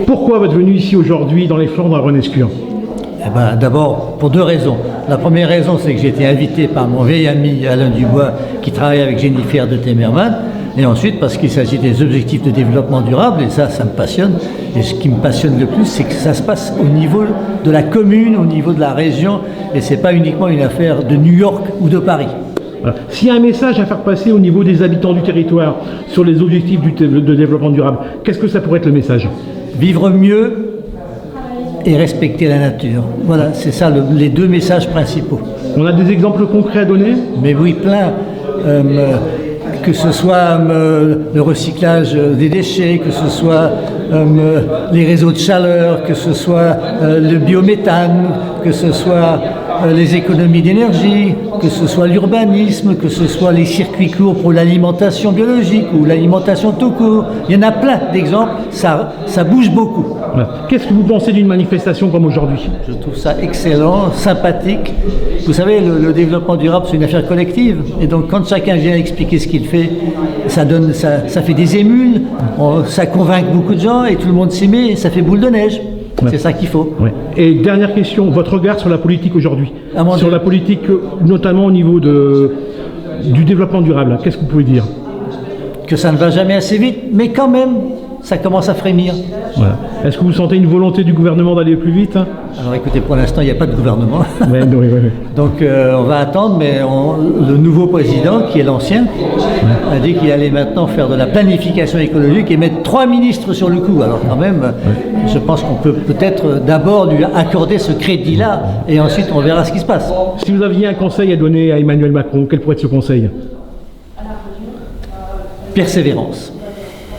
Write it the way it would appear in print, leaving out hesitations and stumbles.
Pourquoi vous êtes venu ici aujourd'hui dans les Flandres à Renescure? Eh ben, d'abord, pour deux raisons. La première raison, c'est que j'ai été invité par mon vieil ami Alain Dubois, qui travaille avec Jennifer de Temerman. Et ensuite, parce qu'il s'agit des objectifs de développement durable, et ça me passionne. Et ce qui me passionne le plus, c'est que ça se passe au niveau de la commune, au niveau de la région, et c'est pas uniquement une affaire de New York ou de Paris. Voilà. S'il y a un message à faire passer au niveau des habitants du territoire sur les objectifs de développement durable, qu'est-ce que ça pourrait être le message? Vivre mieux et respecter la nature. Voilà, c'est ça les deux messages principaux. On a des exemples concrets à donner? Mais oui, plein. Que ce soit le recyclage des déchets, que ce soit les réseaux de chaleur, que ce soit le biométhane, que ce soit les économies d'énergie, que ce soit l'urbanisme, que ce soit les circuits courts pour l'alimentation biologique ou l'alimentation tout court. Il y en a plein d'exemples, ça bouge beaucoup. Voilà. Qu'est-ce que vous pensez d'une manifestation comme aujourd'hui? Je trouve ça excellent, sympathique. Vous savez, le développement durable, c'est une affaire collective. Et donc, quand chacun vient expliquer ce qu'il fait, ça fait des émules, ça convainc beaucoup de gens et tout le monde s'y met et ça fait boule de neige. Ouais. C'est ça qu'il faut. Ouais. Et dernière question, votre regard sur la politique aujourd'hui, sur la politique notamment au niveau du développement durable, qu'est-ce que vous pouvez dire? Que ça ne va jamais assez vite, mais quand même, ça commence à frémir. Voilà. Est-ce que vous sentez une volonté du gouvernement d'aller plus vite? Alors écoutez, pour l'instant, il n'y a pas de gouvernement. Ouais, oui. Donc on va attendre, mais le nouveau président, qui est l'ancien, a dit qu'il allait maintenant faire de la planification écologique et mettre 3 ministres sur le coup. Alors quand même, je pense qu'on peut peut-être d'abord lui accorder ce crédit-là, et ensuite on verra ce qui se passe. Si vous aviez un conseil à donner à Emmanuel Macron, quel pourrait être ce conseil? Persévérance.